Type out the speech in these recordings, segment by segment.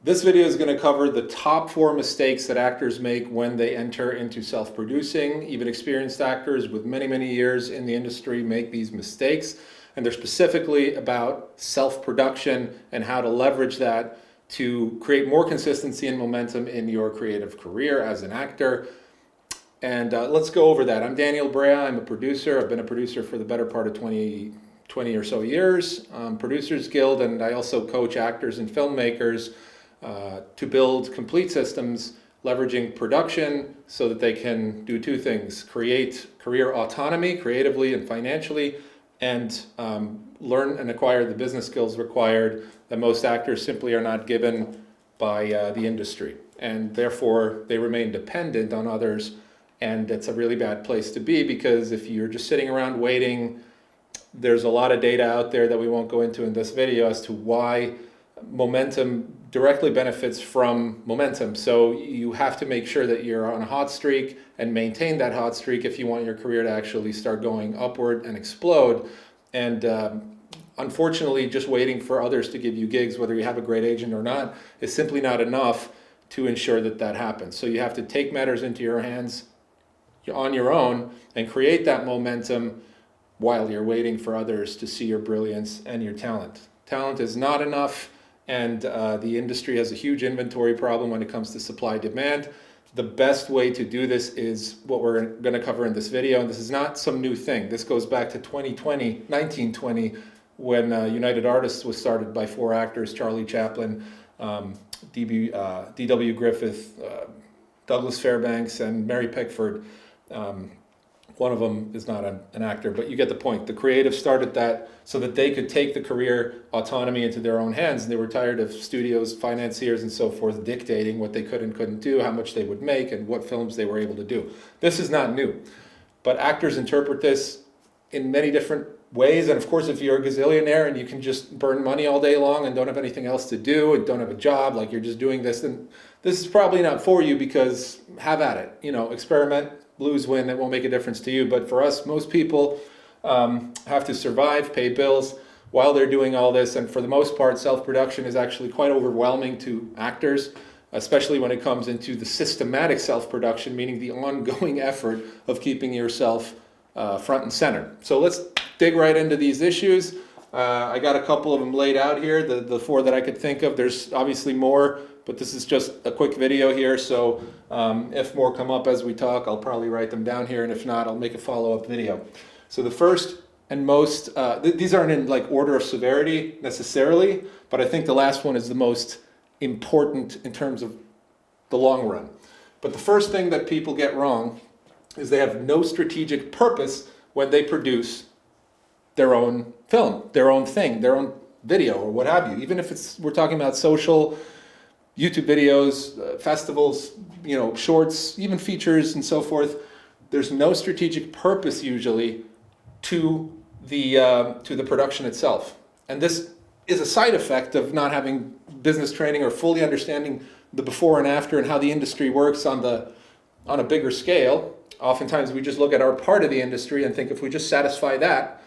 This video is going to cover the top 4 mistakes that actors make when they enter into self-producing. Even experienced actors with many, many years in the industry make these mistakes. And they're specifically about self-production and how to leverage that to create more consistency and momentum in your creative career as an actor. And let's go over that. I'm Daniel Brea. I'm a producer. I've been a producer for the better part of 20 or so years. Producers Guild, and I also coach actors and filmmakers to build complete systems leveraging production so that they can do 2 things: create career autonomy creatively and financially, and learn and acquire the business skills required that most actors simply are not given by the industry. And therefore, they remain dependent on others. And it's a really bad place to be, because if you're just sitting around waiting, there's a lot of data out there that we won't go into in this video as to why momentum directly benefits from momentum. So you have to make sure that you're on a hot streak and maintain that hot streak if you want your career to actually start going upward and explode. And unfortunately, just waiting for others to give you gigs, whether you have a great agent or not, is simply not enough to ensure that that happens. So you have to take matters into your hands on your own and create that momentum while you're waiting for others to see your brilliance and your talent. Talent is not enough, and the industry has a huge inventory problem when it comes to supply-demand. The best way to do this is what we're going to cover in this video, and this is not some new thing. This goes back to 1920, when United Artists was started by 4 actors: Charlie Chaplin, D.W. Griffith, Douglas Fairbanks, and Mary Pickford. One of them is not an actor, but you get the point. The creatives started that so that they could take the career autonomy into their own hands, and they were tired of studios, financiers, and so forth dictating what they could and couldn't do, how much they would make, and what films they were able to do. This is not new, but actors interpret this in many different ways. And of course, if you're a gazillionaire and you can just burn money all day long and don't have anything else to do and don't have a job, like you're just doing this, then this is probably not for you, because have at it. Experiment, lose, win, it won't make a difference to you. But for us, most people have to survive, pay bills while they're doing all this. And for the most part, self-production is actually quite overwhelming to actors, especially when it comes into the systematic self-production, meaning the ongoing effort of keeping yourself front and center. So let's dig right into these issues. I got a couple of them laid out here, the 4 that I could think of. There's obviously more, but this is just a quick video here. So if more come up as we talk, I'll probably write them down here. And if not, I'll make a follow-up video. So the first and most, these aren't in like order of severity necessarily, but I think the last one is the most important in terms of the long run. But the first thing that people get wrong is they have no strategic purpose when they produce their own film, their own thing, their own video, or what have you. Even if we're talking about social, YouTube videos, festivals, shorts, even features and so forth, there's no strategic purpose usually to the production itself. And this is a side effect of not having business training or fully understanding the before and after and how the industry works on a bigger scale. Oftentimes we just look at our part of the industry and think if we just satisfy that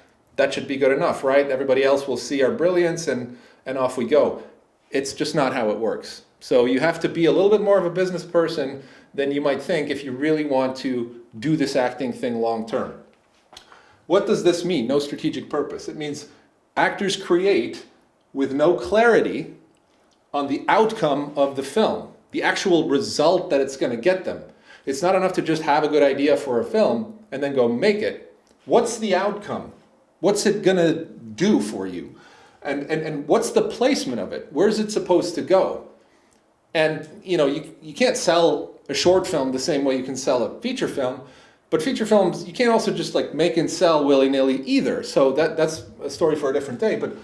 should be good enough, right? Everybody else will see our brilliance and off we go. It's just not how it works. So you have to be a little bit more of a business person than you might think if you really want to do this acting thing long term. What does this mean, no strategic purpose? It means actors create with no clarity on the outcome of the film, the actual result that it's going to get them. It's not enough to just have a good idea for a film and then go make it. What's the outcome? What's it going to do for you? And what's the placement of it? Where's it supposed to go? And you can't sell a short film the same way you can sell a feature film, but feature films, you can't also just like make and sell willy-nilly either. So that's a story for a different day. But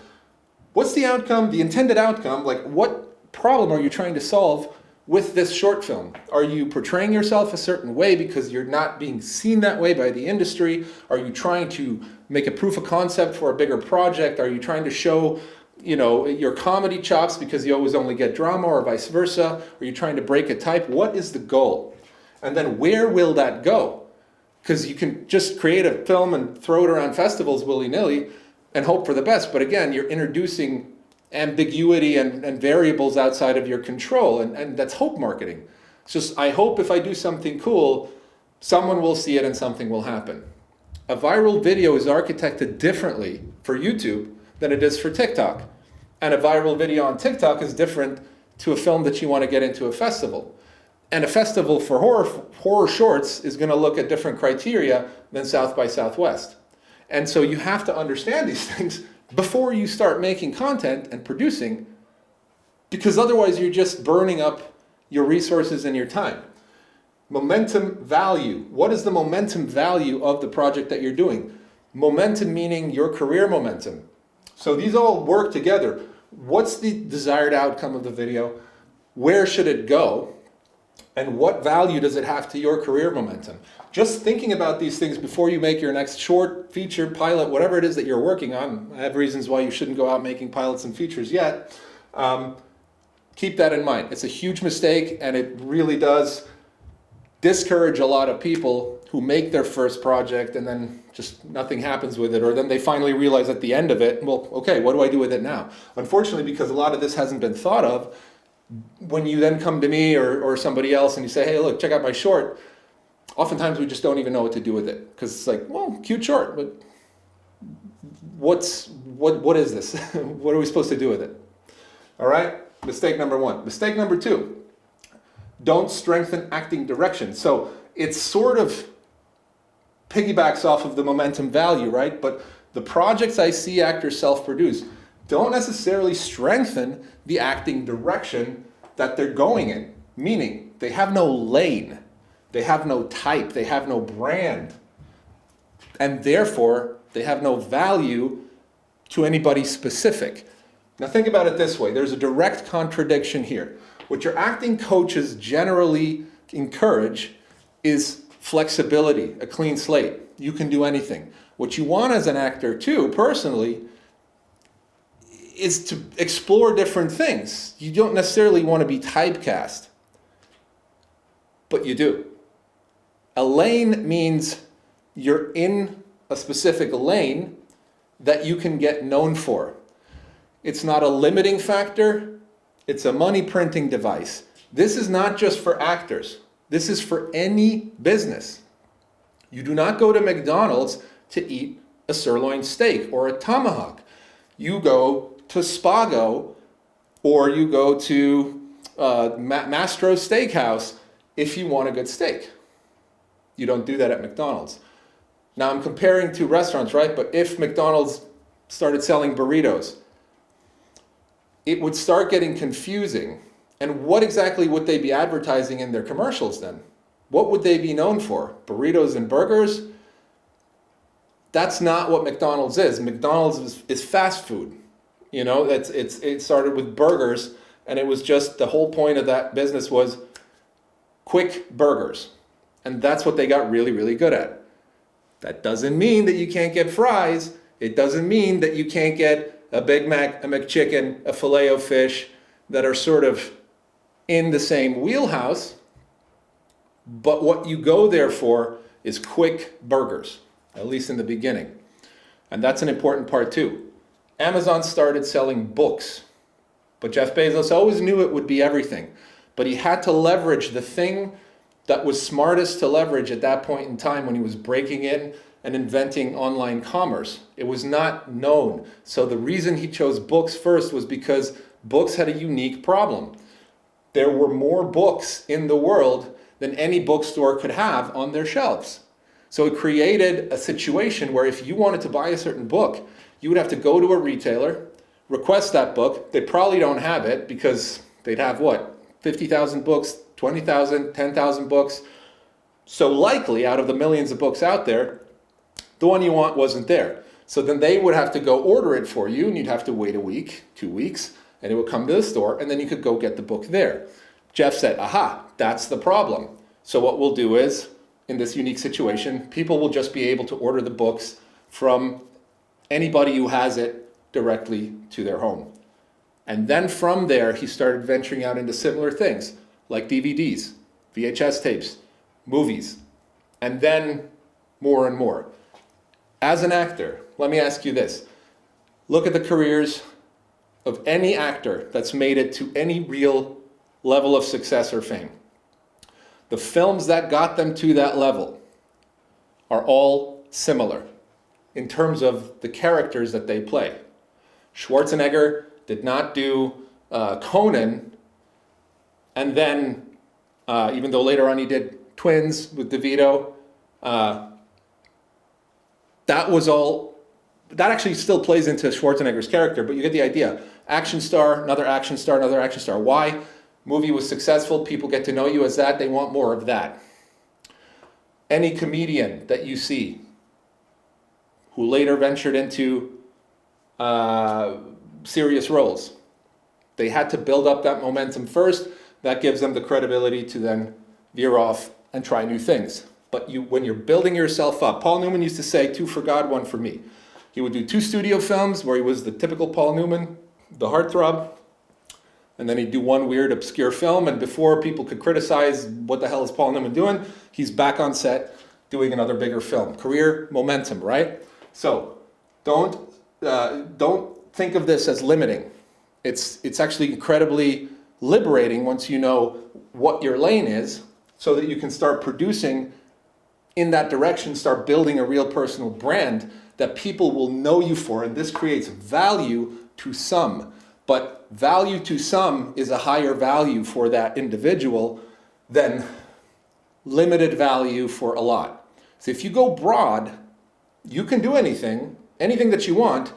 what's the outcome, the intended outcome? Like, what problem are you trying to solve with this short film? Are you portraying yourself a certain way because you're not being seen that way by the industry? Are you trying to make a proof of concept for a bigger project? Are you trying to show your comedy chops because you always only get drama, or vice versa? Are you trying to break a type? What is the goal? And then where will that go? Because you can just create a film and throw it around festivals willy-nilly and hope for the best. But again, you're introducing ambiguity and variables outside of your control. And that's hope marketing. It's just, I hope if I do something cool, someone will see it and something will happen. A viral video is architected differently for YouTube than it is for TikTok. And a viral video on TikTok is different to a film that you want to get into a festival. And a festival for horror shorts is going to look at different criteria than South by Southwest. And so you have to understand these things before you start making content and producing, because otherwise you're just burning up your resources and your time. Momentum value. What is the momentum value of the project that you're doing? Momentum meaning your career momentum. So these all work together. What's the desired outcome of the video? Where should it go? And what value does it have to your career momentum? Just thinking about these things before you make your next short, feature, pilot, whatever it is that you're working on. I have reasons why you shouldn't go out making pilots and features yet. Keep that in mind. It's a huge mistake, and it really does discourage a lot of people who make their first project and then just nothing happens with it, or then they finally realize at the end of it, well, okay, what do I do with it now? Unfortunately, because a lot of this hasn't been thought of, when you then come to me or somebody else and you say, hey, look, check out my short, oftentimes we just don't even know what to do with it. Because it's like, well, cute short, but what is this? What are we supposed to do with it? All right, mistake number one. Mistake number two, don't strengthen acting direction. So it sort of piggybacks off of the momentum value, right? But the projects I see actors self-produce don't necessarily strengthen the acting direction that they're going in. Meaning, they have no lane, they have no type, they have no brand, and therefore they have no value to anybody specific. Now think about it this way, there's a direct contradiction here. What your acting coaches generally encourage is flexibility, a clean slate. You can do anything. What you want as an actor too, personally, is to explore different things. You don't necessarily want to be typecast, but you do. A lane means you're in a specific lane that you can get known for. It's not a limiting factor, it's a money printing device. This is not just for actors. This is for any business. You do not go to McDonald's to eat a sirloin steak or a tomahawk. You go to Spago, or you go to Mastro Steakhouse if you want a good steak. You don't do that at McDonald's. Now I'm comparing two restaurants, right? But if McDonald's started selling burritos, it would start getting confusing. And what exactly would they be advertising in their commercials then? What would they be known for? Burritos and burgers? That's not what McDonald's is. McDonald's is fast food. You know, it started with burgers, and it was just the whole point of that business was quick burgers. And that's what they got really, really good at. That doesn't mean that you can't get fries. It doesn't mean that you can't get a Big Mac, a McChicken, a Filet-O-Fish that are sort of in the same wheelhouse. But what you go there for is quick burgers, at least in the beginning. And that's an important part too. Amazon started selling books, but Jeff Bezos always knew it would be everything. But he had to leverage the thing that was smartest to leverage at that point in time when he was breaking in and inventing online commerce. It was not known. So the reason he chose books first was because books had a unique problem. There were more books in the world than any bookstore could have on their shelves. So it created a situation where if you wanted to buy a certain book, you would have to go to a retailer, request that book. They probably don't have it because they'd have what? 50,000 books, 20,000, 10,000 books. So likely out of the millions of books out there, the one you want wasn't there. So then they would have to go order it for you, and you'd have to wait a week, 2 weeks, and it would come to the store, and then you could go get the book there. Jeff said, aha, that's the problem. So what we'll do is, in this unique situation, people will just be able to order the books from anybody who has it directly to their home. And then from there, he started venturing out into similar things, like DVDs, VHS tapes, movies, and then more and more. As an actor, let me ask you this. Look at the careers of any actor that's made it to any real level of success or fame, the films that got them to that level are all similar in terms of the characters that they play. Schwarzenegger did not do Conan, and then, even though later on he did Twins with DeVito, that actually still plays into Schwarzenegger's character, but you get the idea. Action star, another action star, another action star. Why? Movie was successful, people get to know you as that, they want more of that. Any comedian that you see who later ventured into serious roles, they had to build up that momentum first. That gives them the credibility to then veer off and try new things. But when you're building yourself up, Paul Newman used to say, 2 for God, 1 for me. He would do 2 studio films where he was the typical Paul Newman, the heartthrob, and then he'd do 1 weird, obscure film, and before people could criticize what the hell is Paul Newman doing, he's back on set doing another bigger film. Career momentum, right? So don't think of this as limiting. It's actually incredibly liberating once you know what your lane is, so that you can start producing in that direction, start building a real personal brand that people will know you for, and this creates value to some. But value to some is a higher value for that individual than limited value for a lot. So if you go broad, you can do anything that you want,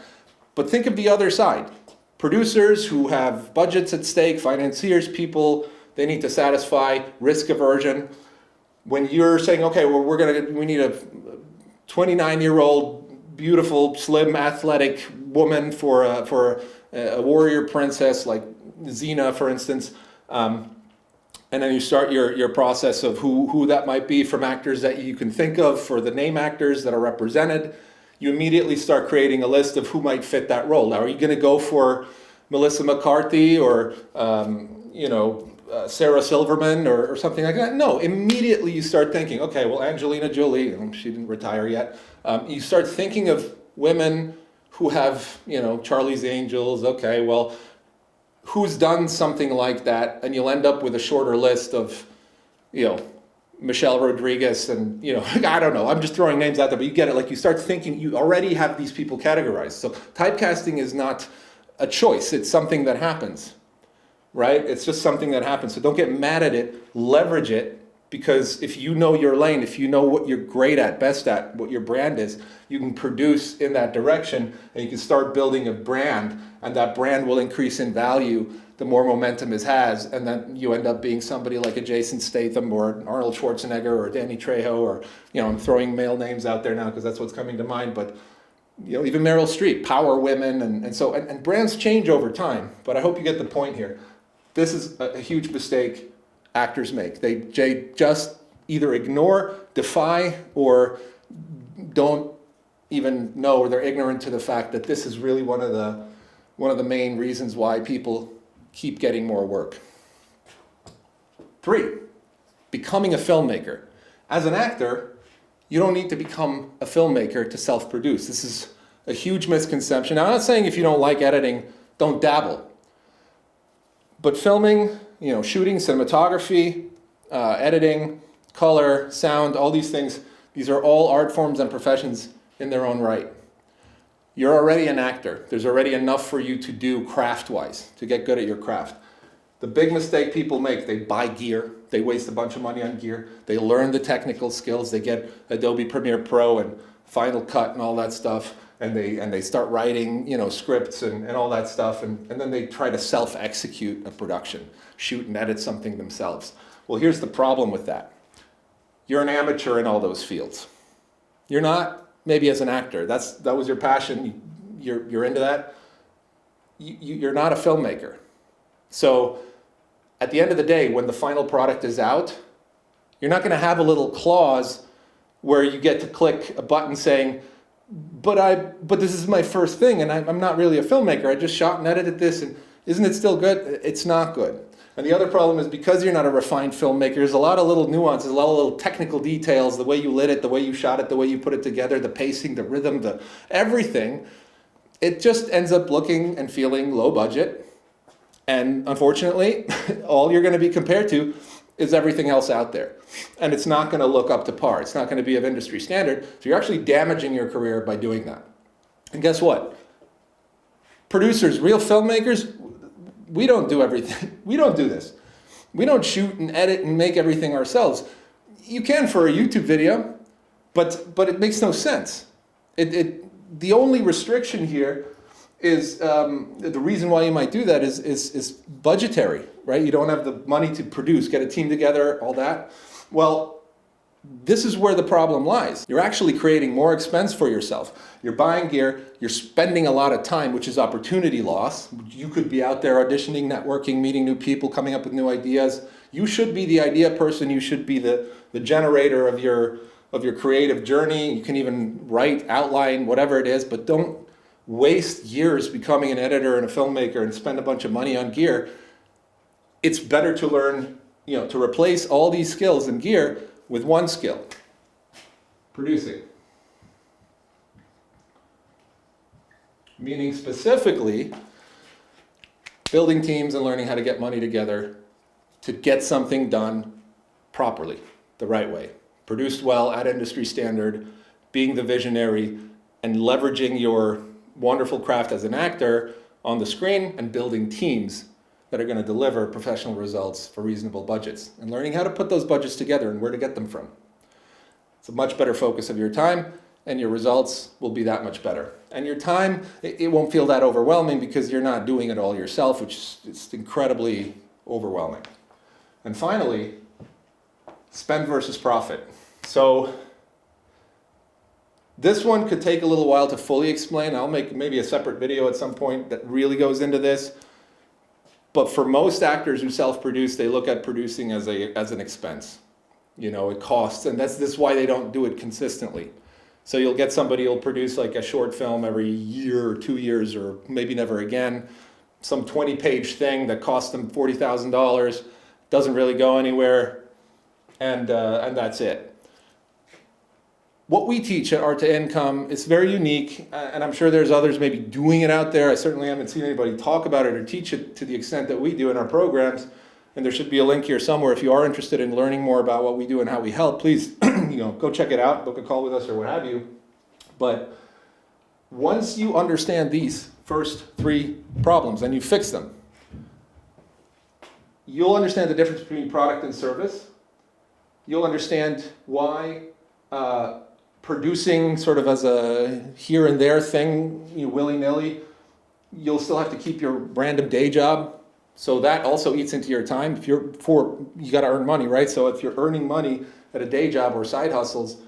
but think of the other side. Producers who have budgets at stake, financiers, people they need to satisfy, risk aversion. When you're saying, okay, well, we need a 29-year-old, beautiful, slim, athletic woman for a warrior princess like Xena, for instance, and then you start your process of who that might be from actors that you can think of for the name actors that are represented. You immediately start creating a list of who might fit that role. Now, are you going to go for Melissa McCarthy or Sarah Silverman or something like that? No, immediately you start thinking, okay, well, Angelina Jolie, she didn't retire yet. You start thinking of women who have, Charlie's Angels. Okay, well, who's done something like that? And you'll end up with a shorter list of, Michelle Rodriguez and, I don't know. I'm just throwing names out there, but you get it. Like you start thinking, you already have these people categorized. So typecasting is not a choice. It's something that happens. Right? It's just something that happens. So don't get mad at it, leverage it, because if you know your lane, if you know what you're great at, best at, what your brand is, you can produce in that direction and you can start building a brand, and that brand will increase in value the more momentum it has, and then you end up being somebody like a Jason Statham or Arnold Schwarzenegger or Danny Trejo, or, I'm throwing male names out there now because that's what's coming to mind, but even Meryl Streep, power women, and brands change over time, but I hope you get the point here. This is a huge mistake actors make. They just either ignore, defy, or don't even know, or they're ignorant to the fact that this is really one of the main reasons why people keep getting more work. 3, becoming a filmmaker. As an actor, you don't need to become a filmmaker to self-produce. This is a huge misconception. Now, I'm not saying if you don't like editing, don't dabble. But filming, shooting, cinematography, editing, color, sound, all these things, these are all art forms and professions in their own right. You're already an actor. There's already enough for you to do craft-wise, to get good at your craft. The big mistake people make, they buy gear, they waste a bunch of money on gear, they learn the technical skills, they get Adobe Premiere Pro and Final Cut and all that stuff, and they start writing, scripts and all that stuff, and then they try to self-execute a production, shoot and edit something themselves. Well, here's the problem with that. You're an amateur in all those fields. You're not, maybe as an actor, that was your passion, you're into that. You're not a filmmaker. So at the end of the day, when the final product is out, you're not going to have a little clause where you get to click a button saying, but this is my first thing, and I'm not really a filmmaker. I just shot and edited this, and isn't it still good? It's not good. And the other problem is, because you're not a refined filmmaker, there's a lot of little nuances, a lot of little technical details, the way you lit it, the way you shot it, the way you put it together, the pacing, the rhythm, everything. it just ends up looking and feeling low budget. And unfortunately, all you're going to be compared to is everything else out there. And it's not going to look up to par. It's not going to be of industry standard. So you're actually damaging your career by doing that. And guess what? Producers, real filmmakers, we don't do everything. We don't do this. We don't shoot and edit and make everything ourselves. You can for a YouTube video, but it makes no sense. The only restriction here is the reason why you might do that is budgetary, right? You don't have the money to produce, get a team together, all that. Well, this is where the problem lies. You're actually creating more expense for yourself. You're buying gear, you're spending a lot of time, which is opportunity loss. You could be out there auditioning, networking, meeting new people, coming up with new ideas. You should be the idea person. You should be the generator of your creative journey. You can even write, outline, whatever it is, but don't waste years becoming an editor and a filmmaker and spend a bunch of money on gear. It's better to learn, to replace all these skills in gear with one skill: producing. Meaning specifically building teams and learning how to get money together to get something done properly, the right way. Produced well, at industry standard, being the visionary, and leveraging your wonderful craft as an actor on the screen and building teams that are going to deliver professional results for reasonable budgets, and learning how to put those budgets together and where to get them from. It's a much better focus of your time, and your results will be that much better. And your time, it won't feel that overwhelming because you're not doing it all yourself, which is incredibly overwhelming. And finally, spend versus profit. So this one could take a little while to fully explain. I'll make maybe a separate video at some point that really goes into this. But for most actors who self-produce, they look at producing as an expense. It costs, and this is why they don't do it consistently. So you'll get somebody who'll produce like a short film every year or 2 years, or maybe never again. Some 20-page thing that costs them $40,000, doesn't really go anywhere, and that's it. What we teach at Art to Income is very unique, and I'm sure there's others maybe doing it out there. I certainly haven't seen anybody talk about it or teach it to the extent that we do in our programs. And there should be a link here somewhere. If you are interested in learning more about what we do and how we help, please go check it out, book a call with us or what have you. But once you understand these first 3 problems and you fix them, you'll understand the difference between product and service. You'll understand why producing sort of as a here and there thing, willy-nilly, you'll still have to keep your random day job. So that also eats into your time. You got to earn money, right? So if you're earning money at a day job or side hustles,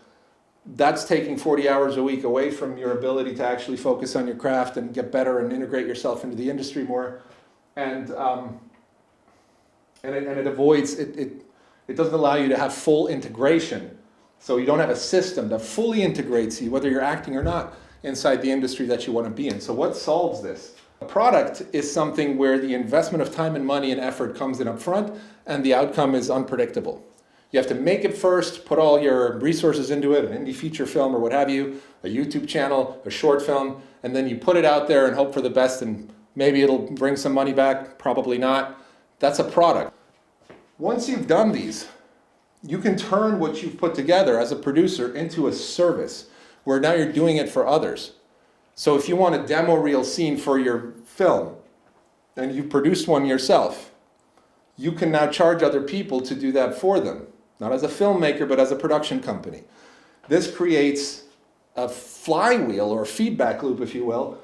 that's taking 40 hours a week away from your ability to actually focus on your craft and get better and integrate yourself into the industry more. And it avoids, it doesn't allow you to have full integration. So you don't have a system that fully integrates you, whether you're acting or not, inside the industry that you want to be in. So what solves this? A product is something where the investment of time and money and effort comes in up front, and the outcome is unpredictable. You have to make it first, put all your resources into it, an indie feature film or what have you, a YouTube channel, a short film, and then you put it out there and hope for the best, and maybe it'll bring some money back, probably not. That's a product. Once you've done these, you can turn what you've put together as a producer into a service, where now you're doing it for others. So if you want a demo reel scene for your film, and you produced one yourself, you can now charge other people to do that for them. Not as a filmmaker, but as a production company. This creates a flywheel or a feedback loop, if you will,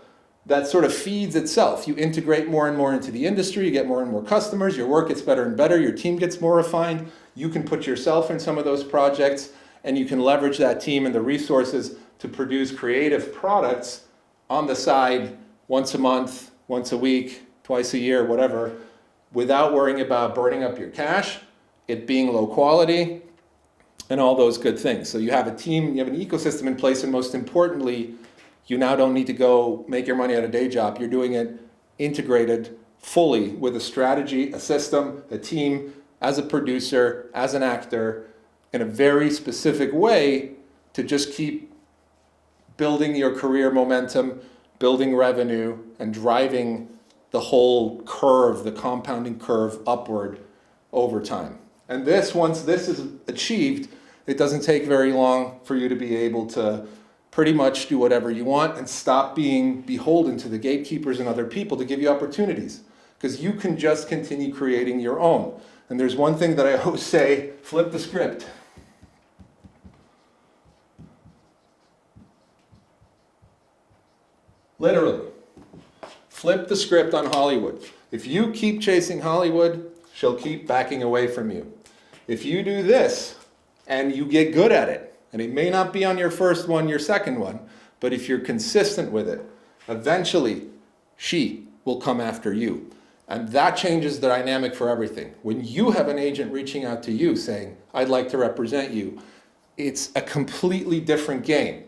that sort of feeds itself. You integrate more and more into the industry, you get more and more customers, your work gets better and better, your team gets more refined, you can put yourself in some of those projects, and you can leverage that team and the resources to produce creative products on the side once a month, once a week, twice a year, whatever, without worrying about burning up your cash, it being low quality, and all those good things. So you have a team, you have an ecosystem in place, and most importantly, you now don't need to go make your money at a day job. You're doing it integrated fully with a strategy, a system, a team, as a producer, as an actor, in a very specific way to just keep building your career momentum, building revenue, and driving the whole curve, the compounding curve upward over time. And this, once this is achieved, it doesn't take very long for you to be able to pretty much do whatever you want and stop being beholden to the gatekeepers and other people to give you opportunities. Because you can just continue creating your own. And there's one thing that I always say, flip the script. Literally. Flip the script on Hollywood. If you keep chasing Hollywood, she'll keep backing away from you. If you do this and you get good at it, and it may not be on your first one, your second one, but if you're consistent with it, eventually she will come after you. And that changes the dynamic for everything. When you have an agent reaching out to you saying, I'd like to represent you, it's a completely different game.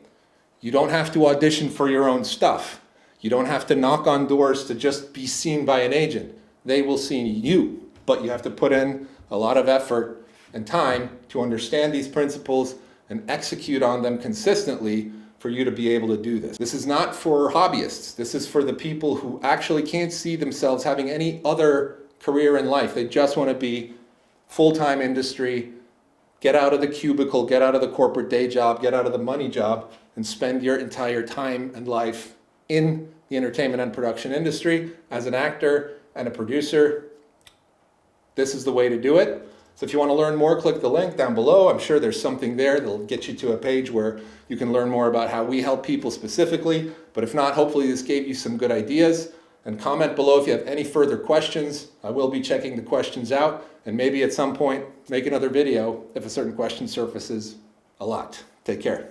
You don't have to audition for your own stuff. You don't have to knock on doors to just be seen by an agent. They will see you, but you have to put in a lot of effort and time to understand these principles and execute on them consistently for you to be able to do this. This is not for hobbyists. This is for the people who actually can't see themselves having any other career in life. They just want to be full-time industry, get out of the cubicle, get out of the corporate day job, get out of the money job, and spend your entire time and life in the entertainment and production industry as an actor and a producer. This is the way to do it. So if you want to learn more, click the link down below. I'm sure there's something there that'll get you to a page where you can learn more about how we help people specifically. But if not, hopefully this gave you some good ideas. And comment below if you have any further questions. I will be checking the questions out and maybe at some point make another video if a certain question surfaces a lot. Take care.